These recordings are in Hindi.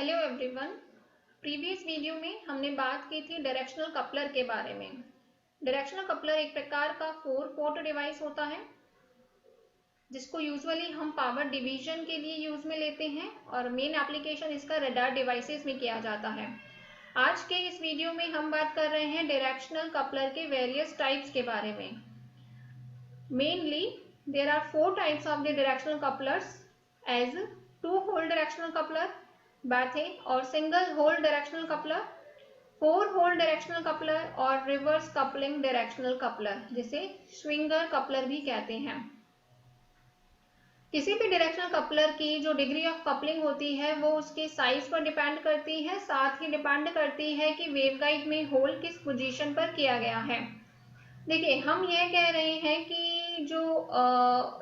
Hello everyone. प्रीवियस वीडियो में हमने बात की थी डायरेक्शनल कपलर के बारे में। डायरेक्शनल कपलर एक प्रकार का 4 पोर्ट डिवाइस होता है जिसको यूजुअली हम पावर डिवीजन के लिए यूज में लेते हैं और मेन एप्लीकेशन इसका रडार डिवाइसेस में किया जाता है। आज के इस वीडियो में हम बात कर रहे हैं डायरेक्शनल कपलर के वेरियस टाइप्स के बारे में। Mainly there are 4 types of the directional couplers as 2 hole directional coupler, Bethe और single hole directional coupler, 4 hole directional coupler और रिवर्स कपलिंग डायरेक्शनल कपलर जिसे स्विंगर कपलर भी कहते हैं। किसी भी डायरेक्शनल कपलर की जो डिग्री ऑफ कपलिंग होती है वो उसके साइज पर डिपेंड करती है, साथ ही डिपेंड करती है कि वेवगाइड में होल किस पोजीशन पर किया गया है। देखिए, हम यह कह रहे हैं कि जो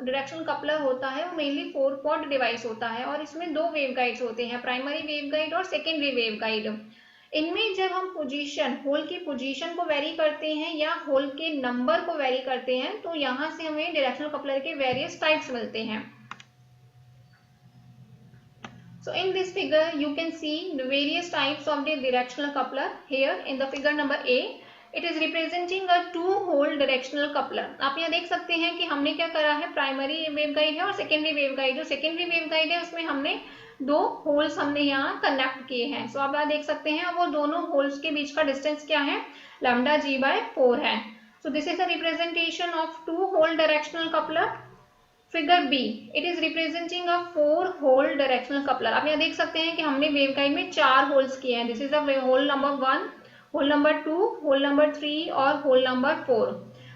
डायरेक्शनल कपलर होता है वो मेनली 4 पोर्ट डिवाइस होता है और इसमें 2 वेवगाइड्स होते हैं, प्राइमरी वेवगाइड और सेकेंडरी वेवगाइड। इनमें जब हम पोजीशन, होल की पोजीशन को वेरी करते हैं या होल के नंबर को वेरी करते हैं तो यहां से हमें डायरेक्शनल कपलर के वेरियस टाइप्स मिलते हैं। So in this figure you can see the various types of the directional coupler. Here in the figure number A it is representing a 2 hole directional coupler. आप यहाँ देख सकते हैं कि हमने क्या करा है, प्राइमरी वेवगाइड है और सेकेंडरी वेवगाइड। जो सेकेंडरी वेवगाइड है उसमें हमने 2 होल्स हमने यहाँ कनेक्ट किए हैं। सो आप यहाँ देख सकते हैं वो दोनों होल्स के बीच का डिस्टेंस क्या है, λg/4 है। So this is a representation of 2 hole directional coupler. Figure B it is representing a 4 hole directional coupler. आप यहाँ देख सकते हैं कि हमने वेवगाइड में 4 होल्स किए हैं। This is a hole number 1, hole number 2, hole number 3 और होल नंबर 4,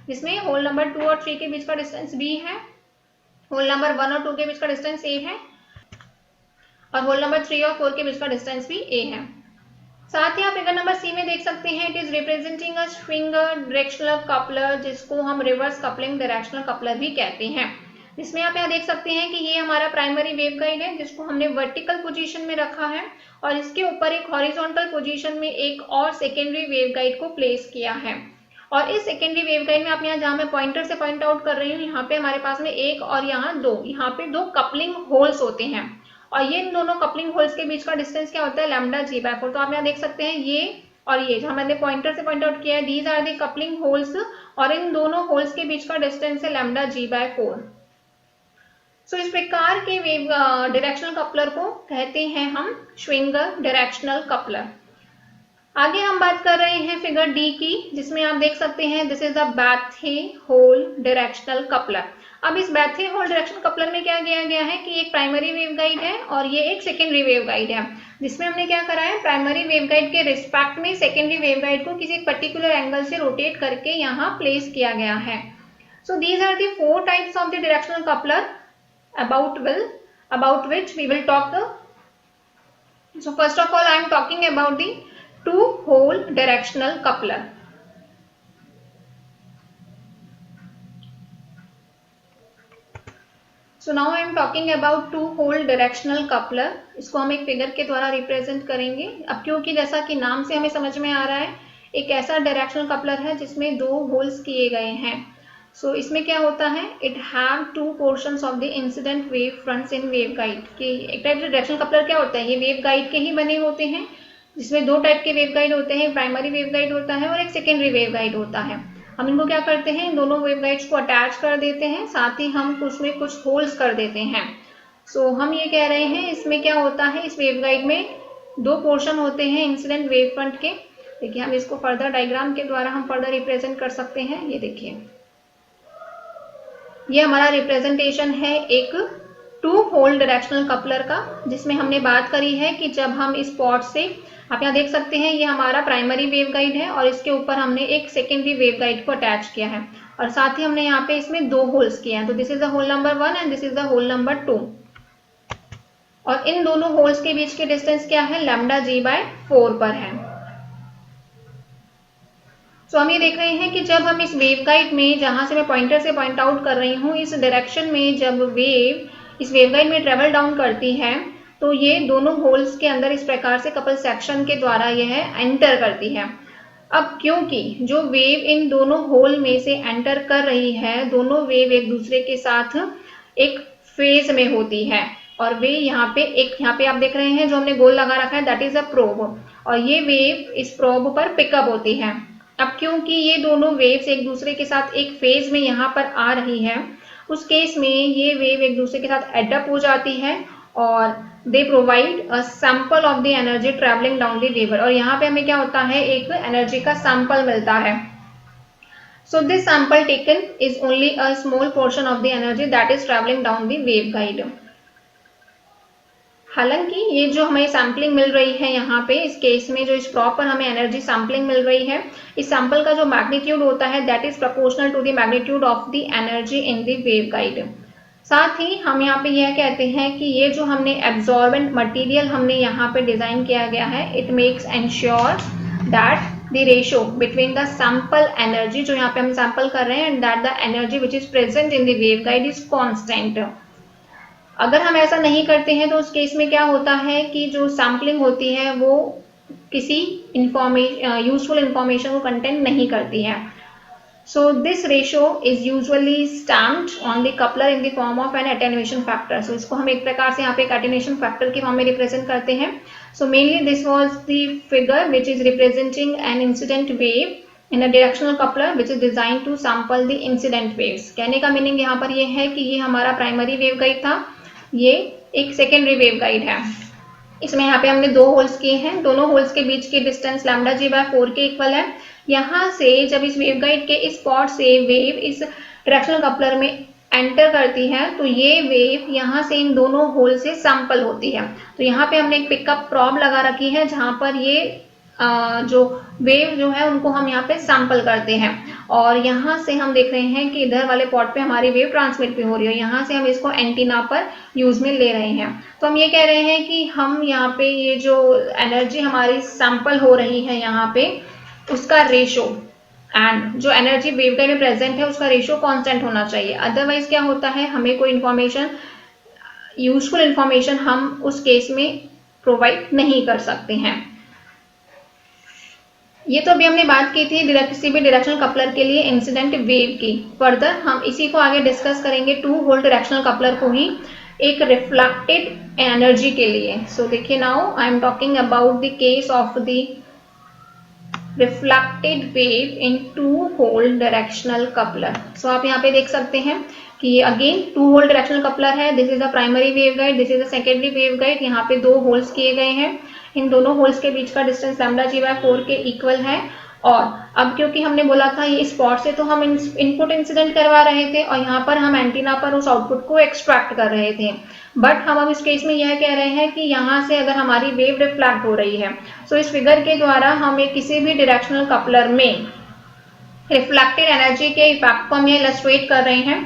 जिसमें होल नंबर 2 और 3 के बीच का डिस्टेंस b है, होल नंबर 1 और 2 के बीच का डिस्टेंस a है और होल नंबर 3 और 4 के बीच का डिस्टेंस भी a है। साथ ही आप फिगर नंबर सी में देख सकते हैं it is representing a swinger directional coupler, जिसको हम रिवर्स कपलिंग डायरेक्शनल कपलर भी कहते हैं। जिसमें आप यहाँ देख सकते हैं कि ये हमारा प्राइमरी वेवगाइड है जिसको हमने वर्टिकल पोजीशन में रखा है और इसके ऊपर एक हॉरिजॉन्टल पोजीशन में एक और सेकेंडरी वेवगाइड को प्लेस किया है। और इस सेकेंडरी वेवगाइड में आप यहाँ, जहाँ मैं पॉइंटर से पॉइंट आउट कर रही हूँ, यहाँ पे हमारे पास में एक और यहाँ दो कपलिंग होल्स होते हैं और ये इन दोनों कपलिंग होल्स के बीच का डिस्टेंस क्या होता है, λg/4। तो आप यहाँ देख सकते हैं ये और ये जहाँ मैंने पॉइंटर से पॉइंट आउट किया है, these are the coupling holes और इन दोनों होल्स के बीच का डिस्टेंस है λg/4। सो इस प्रकार के वेव डायरेक्शनल कपलर को कहते हैं हम स्विंगर डायरेक्शनल कपलर। आगे हम बात कर रहे हैं फिगर डी की, जिसमें आप देख सकते हैं this is the Bethe hole directional coupler. अब इस बैथे होल डायरेक्शनल कपलर में क्या किया गया है कि एक प्राइमरी वेवगाइड है और ये एक सेकेंडरी वेवगाइड है, जिसमें हमने क्या करा है, प्राइमरी वेवगाइड के रिस्पेक्ट में सेकेंडरी वेवगाइड को किसी पर्टिकुलर एंगल से रोटेट करके यहाँ प्लेस किया गया है। So these are the 4 types of the directional coupler about which we will talk. So first of all I am talking about the 2 hole directional coupler. So now I am talking about 2 hole directional coupler. इसको हम एक फिगर के द्वारा रिप्रेजेंट करेंगे। अब क्योंकि जैसा कि नाम से हमें समझ में आ रहा है, एक ऐसा डायरेक्शनल कपलर है जिसमें 2 होल्स किए गए हैं। सो इसमें क्या होता है, it have 2 portions of the incident wave fronts in waveguide. कि एक टाइप से डायरेक्शनल कपलर क्या होता है, ये वेवगाइड के ही बने होते हैं, जिसमें 2 टाइप के वेवगाइड होते हैं, प्राइमरी वेवगाइड होता है और एक सेकेंडरी वेवगाइड होता है। हम इनको क्या करते हैं, इन दोनों वेवगाइड्स को अटैच कर देते हैं, साथ ही हम उसमें कुछ होल्स कर देते हैं। सो हम ये कह रहे हैं इसमें क्या होता है, इस वेवगाइड में 2 पोर्शन होते हैं इंसिडेंट वेव फ्रंट के। देखिए, हम इसको फर्दर डायग्राम के द्वारा हम फर्दर रिप्रेजेंट कर सकते हैं। ये देखिए, ये हमारा रिप्रेजेंटेशन है एक 2 होल डायरेक्शनल कपलर का, जिसमें हमने बात करी है कि जब हम इस पॉट से, आप यहाँ देख सकते हैं ये हमारा प्राइमरी वेवगाइड है और इसके ऊपर हमने एक सेकेंडरी वेवगाइड को अटैच किया है और साथ ही हमने यहाँ पे इसमें 2 होल्स किए हैं। तो this is the hole number 1 and this is the hole number 2 और इन दोनों होल्स के बीच के डिस्टेंस क्या है, λg/4 पर है। तो हम ये देख रहे हैं कि जब हम इस वेवगाइड में, जहां से मैं पॉइंटर से पॉइंट आउट कर रही हूँ, इस डायरेक्शन में जब वेव इस वेवगाइड में ट्रेवल डाउन करती है तो ये दोनों होल्स के अंदर इस प्रकार से कपल सेक्शन के द्वारा यह एंटर करती है। अब क्योंकि जो वेव इन दोनों होल में से एंटर कर रही है, दोनों वेव एक दूसरे के साथ एक फेज में होती है, और वे यहाँ पे आप देख रहे हैं जो हमने गोल लगा रखा है, दैट इज अ प्रोब, और ये वेव इस प्रोब पर पिकअप होती है। अब क्योंकि ये दोनों वेव्स एक दूसरे के साथ एक फेज में यहाँ पर आ रही है, उस केस में ये वेव एक दूसरे के साथ एडअप हो जाती है और they provide a sample of the energy travelling down the wave, और यहाँ पे हमें क्या होता है, एक एनर्जी का सैंपल मिलता है। So this sample taken is only a small portion of the energy that is traveling down the waveguide. हालांकि ये जो हमें सैम्पलिंग मिल रही है यहाँ पे इस केस में, जो इस प्रोब पर हमें एनर्जी सैम्पलिंग मिल रही है, इस सैंपल का जो मैग्नीट्यूड होता है that is proportional to the magnitude of the energy in the waveguide. साथ ही हम यहाँ पे यह कहते हैं कि ये जो हमने एब्जॉर्बेंट मटेरियल हमने यहाँ पे डिजाइन किया गया है, it makes ensure that the ratio between the sample energy, जो यहाँ पे हम सैंपल कर रहे हैं, and that the energy which is present in the waveguide is constant। अगर हम ऐसा नहीं करते हैं तो उस केस में क्या होता है कि जो सैम्पलिंग होती है वो किसी यूजफुल इंफॉर्मेशन को कंटेंट नहीं करती है। So this ratio is usually stamped on the coupler in the form of an attenuation factor। So इसको हम एक प्रकार से यहाँ पे एक attenuation factor के फॉर्म में रिप्रेजेंट करते हैं। So mainly this was the figure which is representing an incident wave in a directional coupler which is designed to sample the incident waves। कहने का मीनिंग यहाँ पर ये है कि ये हमारा प्राइमरी वेवगाइड था, ये एक सेकेंडरी वेवगाइड है। इसमें यहाँ पे हमने दो होल्स किए हैं, दोनों होल्स के बीच की डिस्टेंस λg/4 के इक्वल है। यहाँ से जब इस वेवगाइड के इस स्पॉट से वेव इस डायरेक्शनल कपलर में एंटर करती है तो ये वेव यहाँ से इन दोनों होल से सैंपल होती है। तो यहाँ पे हमने एक पिकअप प्रॉब लगा रखी है जहाँ पर ये जो वेव जो है उनको हम यहाँ पे सैंपल करते हैं, और यहाँ से हम देख रहे हैं कि इधर वाले पॉट पे हमारी वेव ट्रांसमिट भी हो रही है, यहाँ से हम इसको एंटीना पर यूज में ले रहे हैं। तो हम ये कह रहे हैं कि हम यहाँ पे ये जो एनर्जी हमारी सैंपल हो रही है यहाँ पे उसका रेशो एंड जो एनर्जी वेवगाइड में प्रेजेंट है उसका रेशो कांस्टेंट होना चाहिए। अदरवाइज क्या होता है, हमें कोई इंफॉर्मेशन यूजफुल इंफॉर्मेशन हम उस केस में प्रोवाइड नहीं कर सकते हैं। ये तो अभी हमने बात की थी किसी भी डायरेक्शनल कपलर के लिए इंसिडेंट वेव की। फर्दर हम इसी को आगे डिस्कस करेंगे 2 होल डायरेक्शनल कपलर को ही एक रिफ्लेक्टेड एनर्जी के लिए। सो देखिए, now I am talking about the case of the reflected wave in 2 hole directional coupler. So आप यहाँ पे देख सकते हैं कि ये अगेन 2 होल डायरेक्शनल कपलर है। This is a primary waveguide, this is a secondary waveguide. यहाँ पे 2 होल्स किए गए हैं, इन दोनों होल्स के बीच का डिस्टेंस λg/4 के इक्वल है। और अब क्योंकि हमने बोला था ये स्पॉट से तो हम इनपुट इंसिडेंट करवा रहे थे और यहाँ पर हम एंटीना पर उस आउटपुट को एक्सट्रैक्ट कर रहे थे, बट हम अब इस केस में यह कह रहे हैं कि यहाँ से अगर हमारी वेव रिफ्लेक्ट हो रही है, सो इस फिगर के द्वारा हमें किसी भी डायरेक्शनल कपलर में रिफ्लेक्टेड एनर्जी के इफेक्ट को हम यहाँ इलस्ट्रेट कर रहे हैं।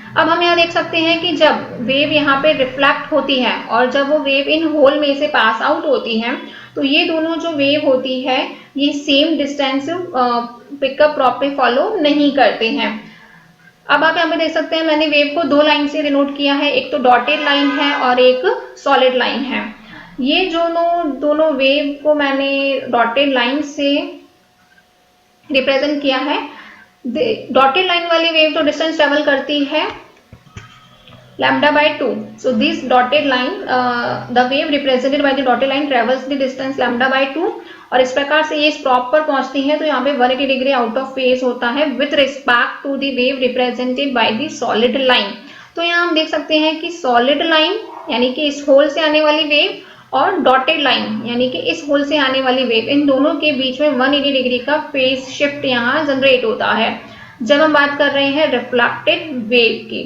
अब हम यहाँ देख सकते हैं कि जब वेव यहाँ पे रिफ्लेक्ट होती है और जब वो वेव इन होल में से पास आउट होती है तो ये दोनों जो वेव होती है ये सेम डिस्टेंस पिकअप प्रॉप पे फॉलो नहीं करते हैं। अब आप यहाँ पे देख सकते हैं मैंने वेव को 2 लाइन से डिनोट किया है, एक तो डॉटेड लाइन है और एक सॉलिड लाइन है। ये दोनों वेव को मैंने डॉटेड लाइन से रिप्रेजेंट किया है। डॉटेड लाइन वाली वेव तो डिस्टेंस ट्रेवल करती है λ/2। So this dotted line, the wave represented by the dotted line travels the distance λ/2, और इस प्रकार से ये इस प्रॉप पर पहुंचती है तो यहाँ पे 180 डिग्री आउट ऑफ फेज होता है with respect to the wave represented by the solid line. तो यहाँ हम देख सकते हैं कि सॉलिड लाइन यानी कि इस होल से आने वाली वेव और डॉटेड लाइन यानी कि इस होल से आने वाली वेव, इन दोनों के बीच में 180 डिग्री का फेज शिफ्ट यहाँ जनरेट होता है जब हम बात कर रहे हैं रिफ्लेक्टेड वेव की।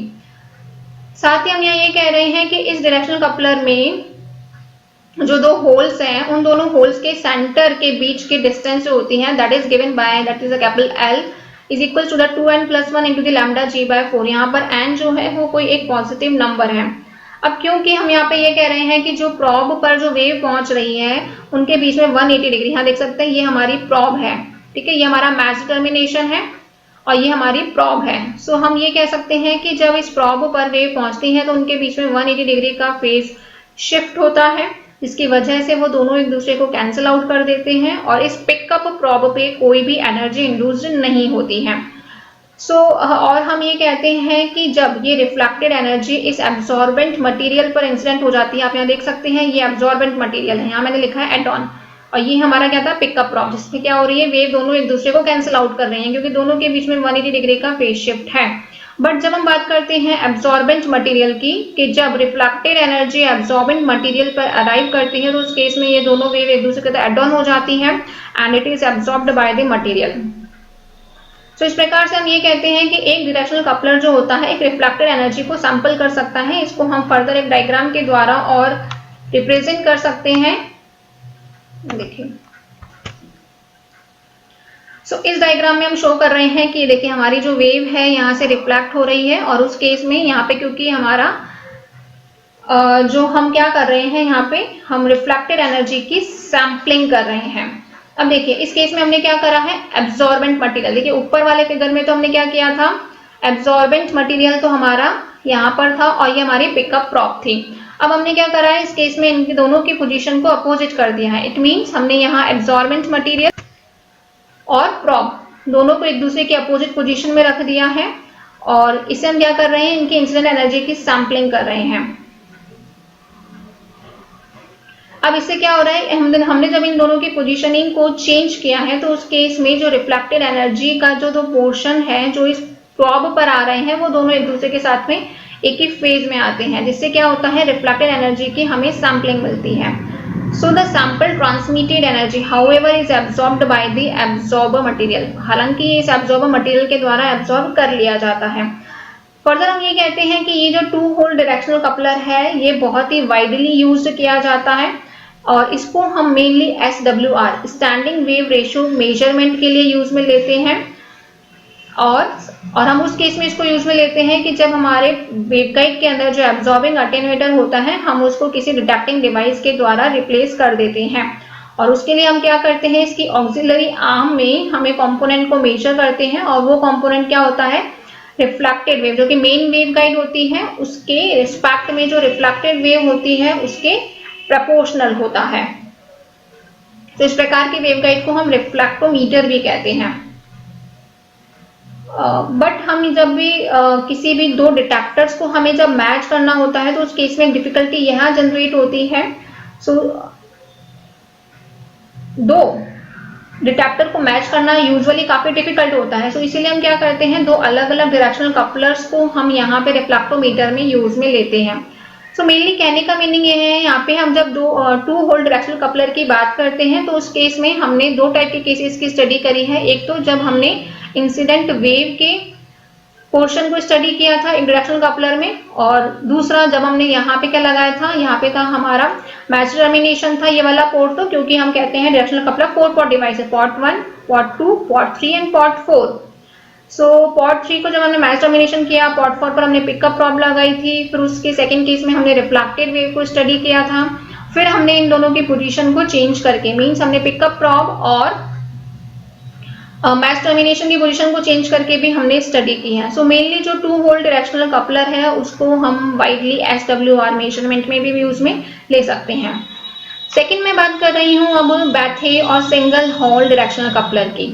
साथ ही हम यहाँ ये कह रहे हैं कि इस डायरेक्शनल कपलर में जो 2 होल्स हैं उन दोनों होल्स के सेंटर के बीच की डिस्टेंस जो होती है that is given by that is a capital L is equal to the 2n+1 into the λg/4। यहाँ पर n जो है वो कोई एक पॉजिटिव नंबर है। अब क्योंकि हम यहाँ पे ये कह रहे हैं कि जो प्रॉब पर जो वेव पहुंच रही है उनके बीच में 180 डिग्री, यहाँ देख सकते हैं ये हमारी प्रॉब है, ठीक है, ये हमारा मैच टर्मिनेशन है और ये हमारी प्रॉब है। सो हम ये कह सकते हैं कि जब इस प्रॉब पर वेव पहुंचती है तो उनके बीच में 180 डिग्री का फेज शिफ्ट होता है, जिसकी वजह से वो दोनों एक दूसरे को कैंसिल आउट कर देते हैं और इस पिकअप प्रॉब पे कोई भी एनर्जी इंड्यूस्ड नहीं होती है। और हम ये कहते हैं कि जब ये रिफ्लेक्टेड एनर्जी इस एब्जॉर्बेंट मटेरियल पर इंसिडेंट हो जाती है, आप यहाँ देख सकते हैं ये एब्जॉर्बेंट मटेरियल है, यहाँ मैंने लिखा है एटॉन, और ये हमारा क्या था पिकअप प्रॉब, जिसमें क्या हो रही है वेव दोनों एक दूसरे को कैंसिल आउट कर रही हैं क्योंकि दोनों के बीच में 180 डिग्री का फेज शिफ्ट है। बट जब हम बात करते हैं एब्जॉर्बेंट मटेरियल की, कि जब रिफ्लेक्टेड एनर्जी एब्जॉर्बेंट मटेरियल पर अराइव करती है तो उस केस में ये दोनों वेव एक दूसरे के साथ एड ऑन हो जाती है and it is absorbed by the material. तो इस प्रकार से हम ये कहते हैं कि एक डायरेक्शनल कपलर जो होता है एक रिफ्लेक्टेड एनर्जी को सैंपल कर सकता है। इसको हम फर्दर एक डायग्राम के द्वारा और रिप्रेजेंट कर सकते हैं। देखिए इस डायग्राम में हम शो कर रहे हैं कि देखिए हमारी जो वेव है यहाँ से रिफ्लेक्ट हो रही है, और उस केस में यहाँ पे क्योंकि हमारा जो हम क्या कर रहे हैं, यहाँ पे हम रिफ्लेक्टेड एनर्जी की सैंपलिंग कर रहे हैं। अब देखिए इस केस में हमने क्या करा है, एब्जॉर्बेंट मटेरियल, देखिए ऊपर वाले फिगर में तो हमने क्या किया था, एब्जॉर्बेंट मटेरियल तो हमारा यहाँ पर था और ये हमारी पिकअप प्रॉप थी। अब हमने क्या करा है, इस केस में इनके दोनों की पोजीशन को अपोजिट कर दिया है। इट मीन्स हमने यहाँ एब्जॉर्बेंट मटेरियल और प्रॉप दोनों को एक दूसरे के अपोजिट पोजीशन में रख दिया है, और इसे हम क्या कर रहे हैं, इनकी इंसिडेंट एनर्जी की सैंपलिंग कर रहे हैं। अब इससे क्या हो रहा है, हमने जब इन दोनों की पोजीशनिंग को चेंज किया है तो उस केस में जो रिफ्लेक्टेड एनर्जी का जो पोर्शन है जो इस प्रॉब पर आ रहे हैं वो दोनों एक दूसरे के साथ में एक ही फेज में आते हैं, जिससे क्या होता है, रिफ्लेक्टेड एनर्जी की हमें सैंपलिंग मिलती है। So the sample transmitted energy however is absorbed by the absorber material, हालांकि इस absorber material के द्वारा absorb कर लिया जाता है। फर्दर हम ये कहते हैं कि ये जो टू होल डायरेक्शनल कपलर है ये बहुत ही वाइडली यूज्ड किया जाता है, और इसको हम mainly SWR standing wave ratio measurement के लिए यूज में लेते हैं, और हम उस केस में इसको यूज में लेते हैं कि जब हमारे वेवगाइड के अंदर जो एब्जॉर्बिंग अटेन्यूएटर होता है हम उसको किसी डिटेक्टिंग डिवाइस के द्वारा रिप्लेस कर देते हैं, और उसके लिए हम क्या करते हैं, इसकी ऑक्सिलरी आर्म में हमें कंपोनेंट को मेजर करते हैं, और वो कंपोनेंट क्या होता है, रिफ्लेक्टेड वेव, जो कि मेन वेवगाइड होती है उसके रिस्पेक्ट में जो रिफ्लेक्टेड वेव होती है उसके प्रपोर्शनल होता है। तो इस प्रकार की वेवगाइड को हम रिफ्लेक्टोमीटर भी कहते हैं। बट हम जब भी किसी भी दो डिटेक्टर्स को हमें जब मैच करना होता है तो उस केस में डिफिकल्टी यहाँ जनरेट होती है। दो डिटेक्टर को मैच करना यूजुअली काफी डिफिकल्ट होता है, इसीलिए हम क्या करते हैं, दो अलग अलग डायरेक्शनल कपलर्स को हम यहाँ पे रिफ्लेक्टोमीटर में यूज में लेते हैं। मेनली कहने का मीनिंग ये है, यहाँ पे हम जब टू होल डायरेक्शनल कपलर की बात करते हैं तो उस केस में हमने दो टाइप के केसेस की स्टडी करी है। एक तो जब हमने इंसिडेंट वेव के पोर्शन को स्टडी किया था एक डायरेक्शनल कपलर में, और दूसरा जब हमने यहाँ पे क्या लगाया था, यहाँ पे का हमारा मैच टर्मिनेशन था ये वाला पोर्ट, तो क्योंकि हम कहते हैं डायरेक्शनल कपलर 4 पोर्ट डिवाइस है, port 1, port 2, port 3 and port 4। Port 3 को जब हमने मैच टर्मिनेशन किया, पोर्ट 4 पर हमने पिकअप प्रॉब लगाई थी, फिर उसके सेकंड केस में हमने रिफ्लेक्टेड वेव को स्टडी किया था, फिर हमने इन दोनों की पोजीशन को चेंज करके, मींस हमने पिकअप प्रॉब और मैच टर्मिनेशन की पोजीशन को चेंज करके भी हमने स्टडी की है। मेनली जो टू होल डायरेक्शनल कपलर है उसको हम वाइडली SWR मेजरमेंट में भी यूज में ले सकते हैं। सेकंड में बात कर रही हूं अब बैथे और सिंगल होल डायरेक्शनल कपलर की।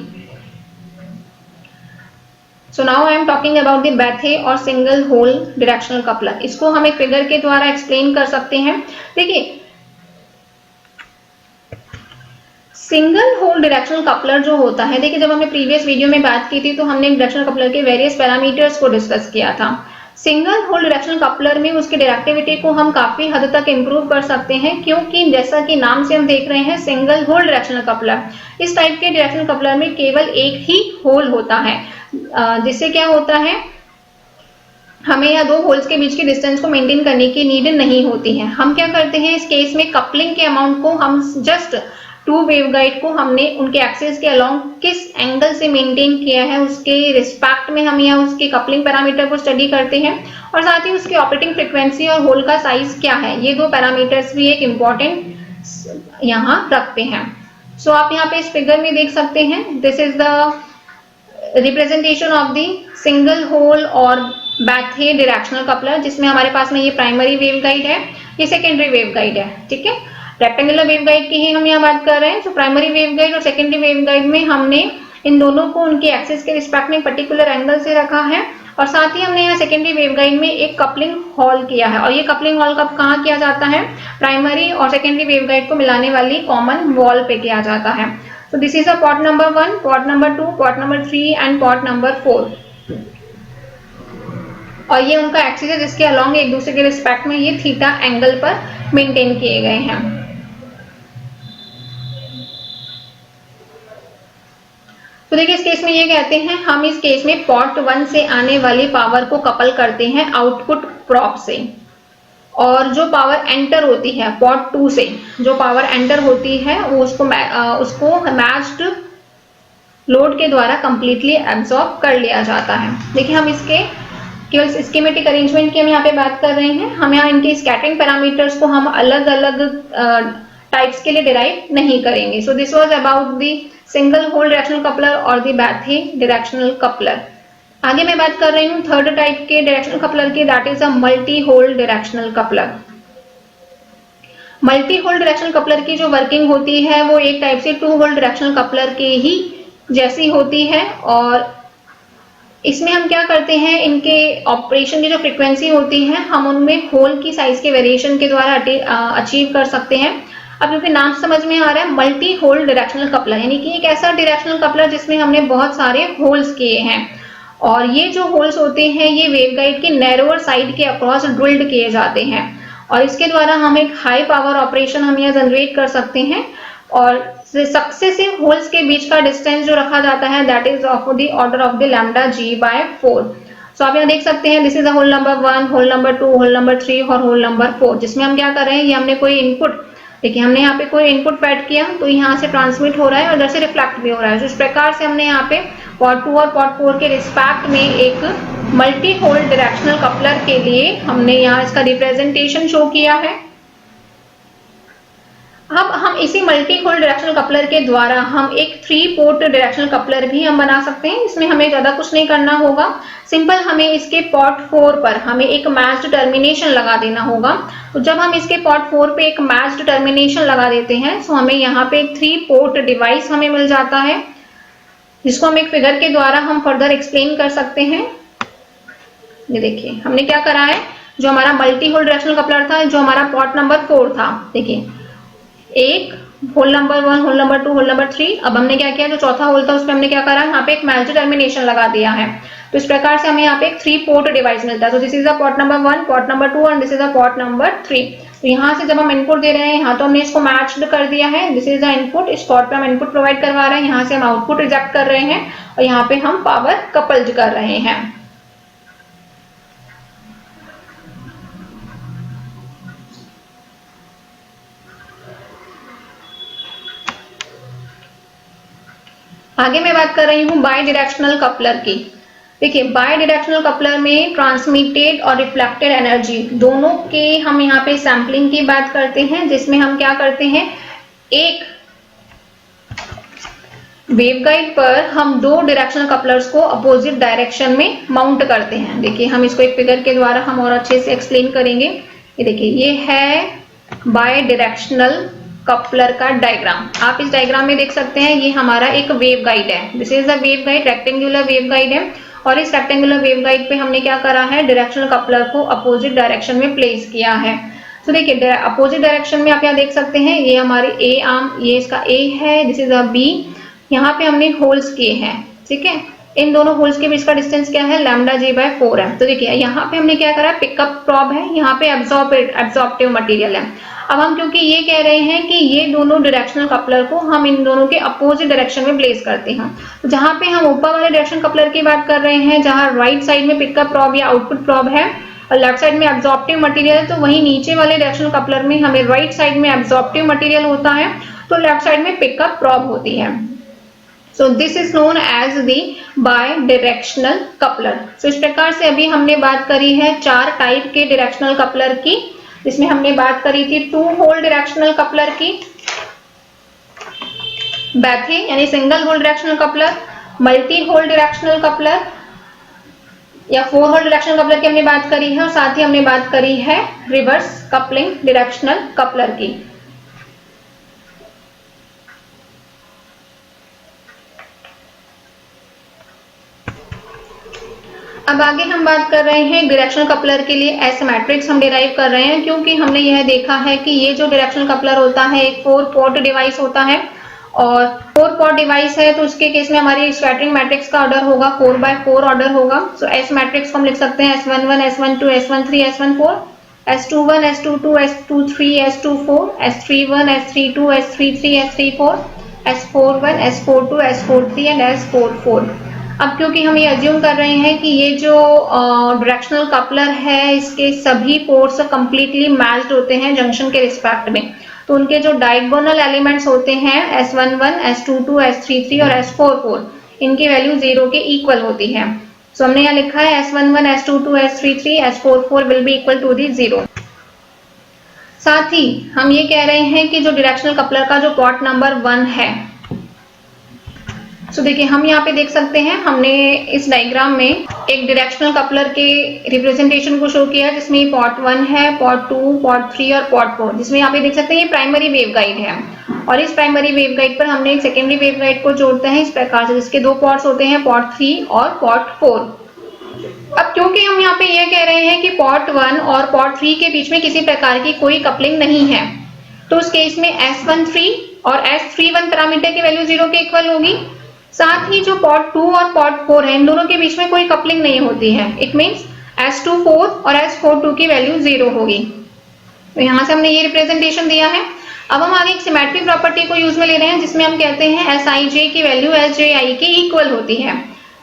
Now I am talking about the Bethe और सिंगल होल डायरेक्शनल कपलर। इसको हम एक फिगर के द्वारा एक्सप्लेन कर सकते हैं। देखिए सिंगल होल डायरेक्शनल कपलर जो होता है, देखिए जब हमने प्रीवियस वीडियो में बात की थी तो हमने डायरेक्शनल कपलर के वेरियस पैरामीटर्स को डिस्कस किया था। सिंगल होल डायरेक्शनल कपलर में उसकी डायरेक्टिविटी को हम काफी हद तक इंप्रूव कर सकते हैं, क्योंकि जैसा कि नाम से हम देख रहे हैं सिंगल होल डायरेक्शनल कपलर, इस टाइप के डायरेक्शनल कपलर में केवल एक ही होल होता है, जिससे क्या होता है हमें या दो होल्स के बीच की डिस्टेंस को मेंटेन करने की नीड नहीं होती है। हम क्या करते हैं इस केस में, कपलिंग के अमाउंट को हम जस्ट टू वेवगाइड को हमने उनके एक्सिस के अलोंग किस एंगल से मेंटेन किया है उसके रिस्पेक्ट में हम यहाँ उसके कपलिंग पैरामीटर को स्टडी करते हैं, और साथ ही उसकी ऑपरेटिंग फ्रीक्वेंसी और होल का साइज क्या है, ये दो पैरामीटर्स भी एक इम्पोर्टेंट यहाँ रखते हैं। आप यहाँ पे इस फिगर में देख सकते हैं, this is the representation of the single hole और बैथे डायरेक्शनल कपलर, जिसमें हमारे पास में ये प्राइमरी वेवगाइड है, ये सेकेंडरी वेवगाइड है। ठीक है, रेक्टेंगुलर वेवगाइड की ही हम यहाँ बात कर रहे हैं। प्राइमरी वेवगाइड और सेकेंडरी वेवगाइड में हमने इन दोनों को उनके एक्सिस के रिस्पेक्ट में पर्टिकुलर एंगल से रखा है और साथ ही हमने यहाँ सेकेंडरी वेवगाइड में एक कपलिंग हॉल किया है और ये कपलिंग हॉल कब कहाँ किया जाता है, प्राइमरी और सेकेंडरी वेवगाइड को मिलाने वाली कॉमन वॉल पे किया जाता है। So this is a port number 1, port number 2, port number 3 and port number 4 और ये उनका एक्सिस है जिसके अलोंग एक दूसरे के रिस्पेक्ट में ये थीटा एंगल पर मेंटेन किए गए हैं। तो देखिए इस केस में ये कहते हैं हम इस केस में पोर्ट 1 से आने वाली पावर को कपल करते हैं आउटपुट प्रोब से और जो पावर एंटर होती है पोर्ट 2 से जो पावर एंटर होती है वो उसको मैच्ड लोड के द्वारा कंप्लीटली एब्सॉर्ब कर लिया जाता है। देखिए हम इसके केवल स्कीमेटिक अरेंजमेंट की हम यहाँ पे बात कर रहे हैं, हम यहाँ इनके स्कैटरिंग पैरामीटर्स को हम अलग अलग टाइप्स के लिए डिराइव नहीं करेंगे। So this was about the single hole directional coupler और द बैथी डायरेक्शनल कपलर। आगे मैं बात कर रही हूँ थर्ड टाइप के डायरेक्शनल कपलर की, that is a multi hole directional coupler. Multi hole directional coupler की जो वर्किंग होती है वो एक टाइप से टू होल डायरेक्शनल कपलर के ही जैसी होती है और इसमें हम क्या करते हैं, इनके ऑपरेशन की जो फ्रीक्वेंसी होती है हम उनमें होल की साइज के वेरिएशन के द्वारा अचीव कर सकते हैं। अब क्योंकि नाम समझ में आ रहा है मल्टी होल डायरेक्शनल कपलर यानी कि एक ऐसा डायरेक्शनल कपलर जिसमें हमने बहुत सारे होल्स किए हैं और ये जो होल्स होते हैं ये वेवगाइड के नैरोअर साइड के अक्रॉस ड्रिल्ड किए जाते हैं और इसके द्वारा हम एक हाई पावर ऑपरेशन हम यहाँ जनरेट कर सकते हैं और सक्सेसिव होल्स के बीच का डिस्टेंस जो रखा जाता है that is of the order of the lambda G by 4। So आप यहाँ देख सकते हैं this is a hole number 1, hole number 2, hole number 3 और होल नंबर 4 जिसमें हम क्या कर रहे हैं, ये हमने कोई इनपुट, देखिए हमने यहाँ पे कोई इनपुट फैड किया तो यहाँ से ट्रांसमिट हो रहा है और इधर से रिफ्लेक्ट भी हो रहा है। तो इस प्रकार से हमने यहाँ पे पोर्ट 2 और पोर्ट 4 के रिस्पेक्ट में एक मल्टी होल डायरेक्शनल कपलर के लिए हमने यहाँ इसका रिप्रेजेंटेशन शो किया है। अब हम इसी मल्टी होल डायरेक्शनल कपलर के द्वारा हम एक 3 पोर्ट डायरेक्शनल कपलर भी हम बना सकते हैं। इसमें हमें ज्यादा कुछ नहीं करना होगा, सिंपल हमें इसके पोर्ट 4 पर हमें एक मैच्ड टर्मिनेशन लगा देना होगा। तो जब हम इसके पोर्ट 4 पे एक मैच्ड टर्मिनेशन लगा देते हैं तो हमें यहाँ पे एक 3 पोर्ट डिवाइस हमें मिल जाता है जिसको हम एक फिगर के द्वारा हम फर्दर एक्सप्लेन कर सकते हैं। ये देखिए हमने क्या करा है, जो हमारा मल्टी होल डायरेक्शनल कपलर था, जो हमारा पोर्ट नंबर 4 था, देखिए एक hole number 1, hole number 2, hole number 3। अब हमने क्या किया, जो चौथा होल था उसमें हमने क्या करा, यहाँ पे एक मैच्ड टर्मिनेशन लगा दिया है। तो इस प्रकार से हमें यहाँ पे एक 3 पोर्ट डिवाइस मिलता है। तो this is a port number 1, port number 2 and this is a port number 3। तो यहाँ से जब हम इनपुट दे रहे हैं, यहाँ तो हमने इसको मैच्ड कर दिया है, दिस इज द इनपुट, इस पोर्ट पे हम इनपुट प्रोवाइड करवा रहे हैं, यहाँ से हम आउटपुट रिजेक्ट कर रहे हैं और यहाँ पे हम पावर कपल्ड कर रहे हैं। आगे मैं बात कर रही हूँ बाय डायरेक्शनल कपलर की। देखिए बाय डायरेक्शनल कपलर में ट्रांसमिटेड और रिफ्लेक्टेड एनर्जी दोनों के हम यहाँ पे सैम्पलिंग की बात करते हैं, जिसमें हम क्या करते हैं, एक वेवगाइड पर हम 2 डायरेक्शनल कपलर्स को अपोजिट डायरेक्शन में माउंट करते हैं। देखिए हम इसको एक फिगर के द्वारा हम और अच्छे से एक्सप्लेन करेंगे। ये देखिए ये है बाय डायरेक्शनल कपलर का डायग्राम। आप इस डायग्राम में देख सकते हैं ये हमारा एक वेव गाइड है, this is the wave guide, rectangular wave guide है और इस रेक्टेंगुलर वेव गाइड पे हमने क्या करा है, डायरेक्शनल कपलर को अपोजिट डायरेक्शन में प्लेस किया है। तो देखिए अपोजिट डायरेक्शन में आप यहाँ देख सकते हैं ये हमारे ए आर्म, ये इसका ए है, दिस इज अ बी, यहाँ पे हमने होल्स किए हैं, ठीक है। इन दोनों होल्स के बीच का डिस्टेंस क्या है, लैम्डा जी बाय 4 है। तो देखिए यहाँ पे हमने क्या करा, पिकअप प्रॉब है, यहाँ पे एब्जॉर्प्टिव मटेरियल है। अब हम क्योंकि ये कह रहे हैं कि ये दोनों डायरेक्शनल कपलर को हम इन दोनों के अपोजिट डायरेक्शन में प्लेस करते हैं, तो जहां पे हम ऊपर वाले डायरेक्शन कपलर की बात कर रहे हैं, जहां राइट साइड में पिकअप प्रॉब या आउटपुट प्रॉब है और लेफ्ट साइड में एब्जॉर्प्टिव मटेरियल है, तो वहीं नीचे वाले डायरेक्शनल कपलर में हमें राइट साइड में एब्जॉर्प्टिव मटेरियल होता है तो लेफ्ट साइड में पिकअप प्रॉब होती है। So this is known as the bidirectional coupler. So इस प्रकार से अभी हमने बात करी है 4 टाइप के डायरेक्शनल कपलर की, जिसमें हमने बात करी थी 2 होल डायरेक्शनल कपलर की, बैथे यानी single hole directional coupler, multi hole directional coupler या 4 होल डायरेक्शनल कपलर की हमने बात करी है और साथ ही हमने बात करी है रिवर्स कपलिंग डायरेक्शनल कपलर की। अब आगे हम बात कर रहे हैं डायरेक्शनल कपलर के लिए एस मैट्रिक्स हम डिराइव कर रहे हैं, क्योंकि हमने यह देखा है कि ये जो डायरेक्शनल कपलर होता है एक 4 पोर्ट डिवाइस होता है, और 4 पोर्ट डिवाइस है तो उसके केस में हमारी स्कैटरिंग मैट्रिक्स का ऑर्डर होगा 4x4 ऑर्डर होगा। सो एस मैट्रिक्स को हम लिख सकते हैं S11, S12, S13, S14, S21, S22, S23, S24, S31, S32, S33, S34, S41, S42, S43 and S44। अब क्योंकि हम ये अज्यूम कर रहे हैं कि ये जो डायरेक्शनल कपलर है इसके सभी पोर्ट्स कंप्लीटली मैच्ड होते हैं जंक्शन के रिस्पेक्ट में, तो उनके जो डायगोनल एलिमेंट्स होते हैं S11, S22, S33 और S44, इनकी वैल्यू 0 के इक्वल होती है। सो हमने यहाँ लिखा है S11, S22, S33, S44 will be equal to the 0। साथ ही हम ये कह रहे हैं कि जो डायरेक्शनल कपलर का जो पोर्ट नंबर 1 है, सो देखिए हम यहाँ पे देख सकते हैं, हमने इस डायग्राम में एक डायरेक्शनल कपलर के रिप्रेजेंटेशन को शो किया जिसमें पोर्ट 1 है, पोर्ट 2, पोर्ट 3 और पोर्ट 4, जिसमें यहाँ पे देख सकते हैं ये प्राइमरी वेवगाइड है, और इस प्राइमरी वेवगाइड पर हमने एक सेकेंडरी वेवगाइड को जोड़ते हैं इस प्रकार से, जिसके 2 पोर्ट्स होते हैं, पोर्ट 3 और पोर्ट 4। अब क्योंकि हम यहाँ पे ये कह रहे हैं कि पोर्ट 1 और पोर्ट 3 के बीच में किसी प्रकार की कोई कपलिंग नहीं है, तो उस केस में S13 और S31 पैरामीटर की वैल्यू 0 के इक्वल होगी। साथ ही जो पोर्ट 2 और पोर्ट 4 है इन दोनों के बीच में कोई कपलिंग नहीं होती है, इट मीन्स S24 और S42 की वैल्यू 0 होगी। तो यहाँ से हमने ये रिप्रेजेंटेशन दिया है। अब हम आगे एक सिमेट्री प्रॉपर्टी को यूज में ले रहे हैं जिसमें हम कहते हैं Sij की वैल्यू Sji के इक्वल होती है,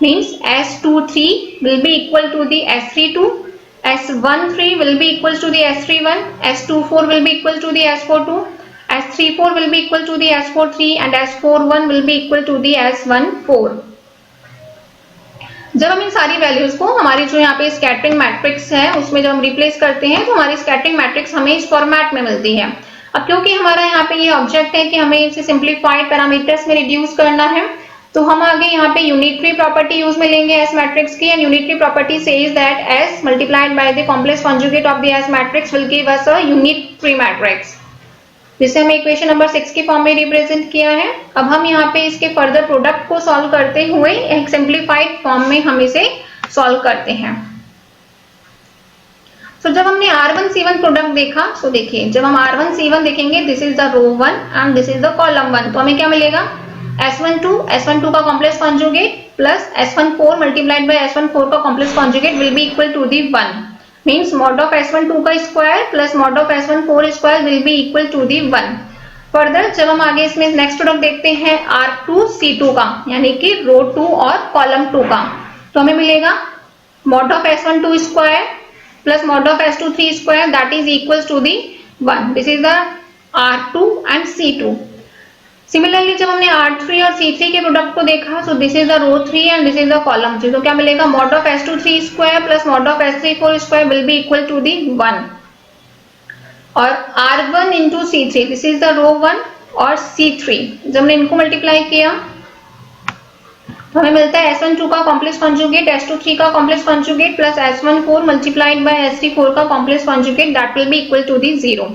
means S23 will be equal to the S32, S13 will be equals to the S31, S24 will be equal to the S42, S34 will be equal to the S43 and S41 will be equal to the S14। जब हम इन सारी वैल्यूज को हमारी जो यहाँ पे स्कैटरिंग मैट्रिक्स है उसमें जब हम रिप्लेस करते हैं तो हमारी स्कैटरिंग मैट्रिक्स हमें इस फॉर्मेट में मिलती है। अब क्योंकि हमारा यहाँ पे ये ऑब्जेक्ट है कि हमें इसे सिंप्लीफाइड पैरामीटर्स में रिड्यूस करना है, तो हम आगे यहाँ पे यूनिटरी प्रॉपर्टी यूज में लेंगे एस मैट्रिक्स की, and unitary property says that S multiplied by the complex conjugate of the S matrix will give us a unitary matrix, जिसे हमें इक्वेशन नंबर 6 के फॉर्म में रिप्रेजेंट किया है। अब हम यहाँ पे इसके फर्दर प्रोडक्ट को सॉल्व करते हुए एक सिंप्लीफाइड फॉर्म में हम इसे सॉल्व करते हैं। तो जब हमने R1C1 प्रोडक्ट देखा, तो देखिए जब हम R1C1 देखेंगे, this is the row 1 and this is the column 1, तो हमें क्या मिलेगा S12 का complex conjugate plus S14 multiplied by S14 का complex conjugate will be equal to the 1, means mod of S12 का square plus mod of S14 square will be equal to the 1। Further जब हम आगे इसमें नेक्स्ट प्रोडक्ट देखते हैं R2C2 का, यानी कि रो 2 और कॉलम 2 का, तो हमें मिलेगा mod of S12 square plus mod of S23 square that is equal to the 1। This is the R2 and C2। Similarly जब हमने R3 और C3 के प्रोडक्ट को देखा, so this is the row 3 and this is the column 3, तो क्या मिलेगा mod of S23 square plus mod of S34 square will be equal to the 1। और R1 into C3, this is the row 1 और C3, जब हमने इनको मल्टीप्लाई किया तो हमें मिलता है S12 का कॉम्प्लेक्स कॉन्जुगेट, S23 का complex conjugate plus S14 multiplied by S34 का complex conjugate that will be equal to the 0।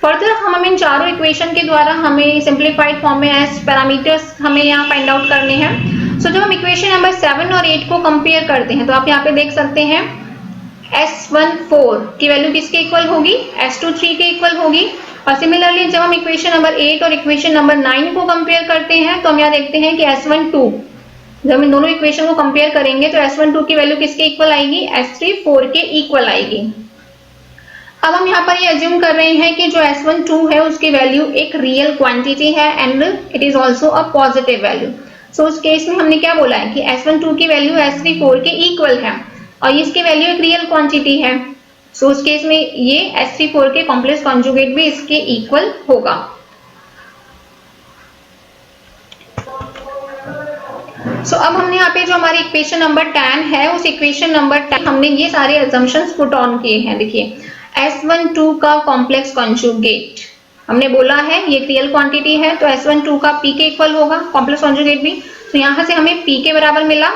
Further हम इन चारों इक्वेशन के द्वारा हमें सिंप्लीफाइड फॉर्म में एस पैरामीटर्स हमें यहाँ फाइंड आउट करने हैं। सो जब हम इक्वेशन नंबर 7 और 8 को कंपेयर करते हैं तो आप यहाँ पे देख सकते हैं S14 की वैल्यू किसके इक्वल होगी, S23 के इक्वल होगी। और सिमिलरली जब हम इक्वेशन नंबर 8 और इक्वेशन नंबर 9 को कंपेयर करते हैं तो हम यहाँ देखते हैं कि S12, जब हम इन दोनों इक्वेशन को कंपेयर करेंगे तो S12 की वैल्यू किसके इक्वल आएगी, S34 के इक्वल आएगी। अब हम यहाँ पर ये अज्यूम कर रहे हैं कि जो S12 है उसकी वैल्यू एक रियल क्वांटिटी है and it is also a positive value. So उस केस में हमने क्या बोला है कि S12 की वैल्यू S34 के इक्वल है और इसकी वैल्यू एक रियल क्वांटिटी है। सो उस केस में ये S34 के कॉम्प्लेक्स कॉन्जुगेट भी इसके इक्वल होगा। सो अब हमने यहाँ पे जो हमारी इक्वेशन नंबर 10 है उस इक्वेशन नंबर 10 हमने ये सारे अजम्पशंस पुट ऑन किए हैं। देखिए S12 का कॉम्प्लेक्स कॉन्जुगेट हमने बोला है ये रियल क्वांटिटी है, तो S12 का P के इक्वल होगा कॉम्प्लेक्स कॉन्जुगेट भी, तो यहाँ से हमें P के बराबर मिला।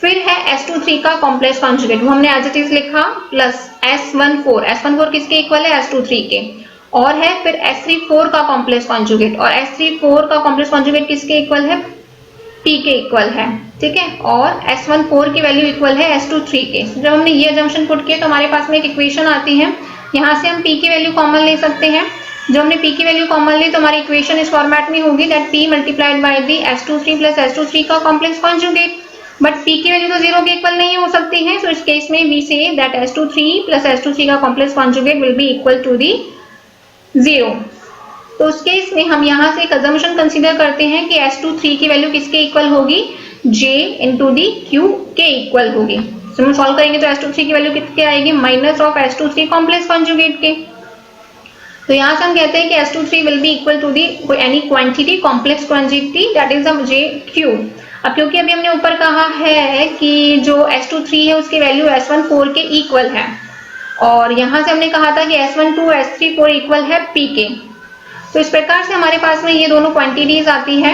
फिर है S23 का कॉम्प्लेक्स कॉन्जुगेट, वो हमने एज इट इज लिखा, प्लस S14 किसके इक्वल है, S23 के, और है फिर S34 का कॉम्प्लेक्स कॉन्जुगेट, और S34 का कॉम्प्लेक्स कॉन्जुगेट किसके इक्वल है, P के इक्वल है, ठीक है, और S14 की वैल्यू इक्वल है S23 के। जब हमने ये अजम्पशन पुट किया तो हमारे पास में एक इक्वेशन आती है, यहाँ से हम P की वैल्यू कॉमन ले सकते हैं। जब हमने P की वैल्यू कॉमन ली तो हमारी इक्वेशन इस फॉर्मेट में होगी that P multiplied by the S23 plus S23 का कॉम्प्लेक्स कॉन्जुगेट, बट P की वैल्यू तो 0 के इक्वल नहीं हो सकती है, सो इस केस में we say that S23 plus S23 का complex conjugate will be equal to the 0। तो उस केस में हम यहाँ से एक अजम्पशन कंसीडर करते हैं कि S23 की वैल्यू किसके इक्वल होगी, J इंटू दी Q के इक्वल होगी। तो हम सॉल्व करेंगे तो S23 की वैल्यू कितनी आएगी, minus of S23 complex conjugate के। तो यहाँ से हम कहते हैं कि S23 will be equal to the any quantity complex quantity that is JQ। अब क्योंकि अभी हमने ऊपर कहा है कि जो S23 है उसकी वैल्यू S14 के इक्वल है, और यहाँ से हमने कहा था कि S12 S34 इक्वल है P के। तो इस प्रकार से हमारे पास में ये दोनों क्वांटिटीज आती है,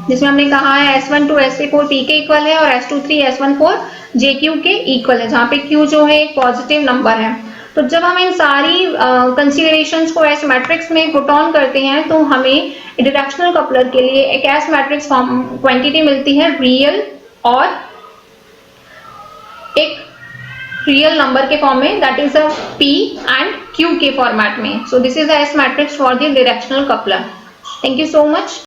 जिसमें हमने कहा है S12 S34 P के इक्वल है और S23 S14 JQ के इक्वल है, जहाँ पे Q जो है एक पॉजिटिव नंबर है। तो जब हम इन सारी कंसीडरेशंस को एस मैट्रिक्स में पुट ऑन करते हैं तो हमें डायरेक्शनल कपलर के लिए एक एस मैट्रिक्स फॉर्म क्वांटिटी मिलती है रियल और एक रियल नंबर के फॉर्म में, that is a P and Q के फॉर्मेट में। सो this is the S matrix for the directional coupler. Thank you so much.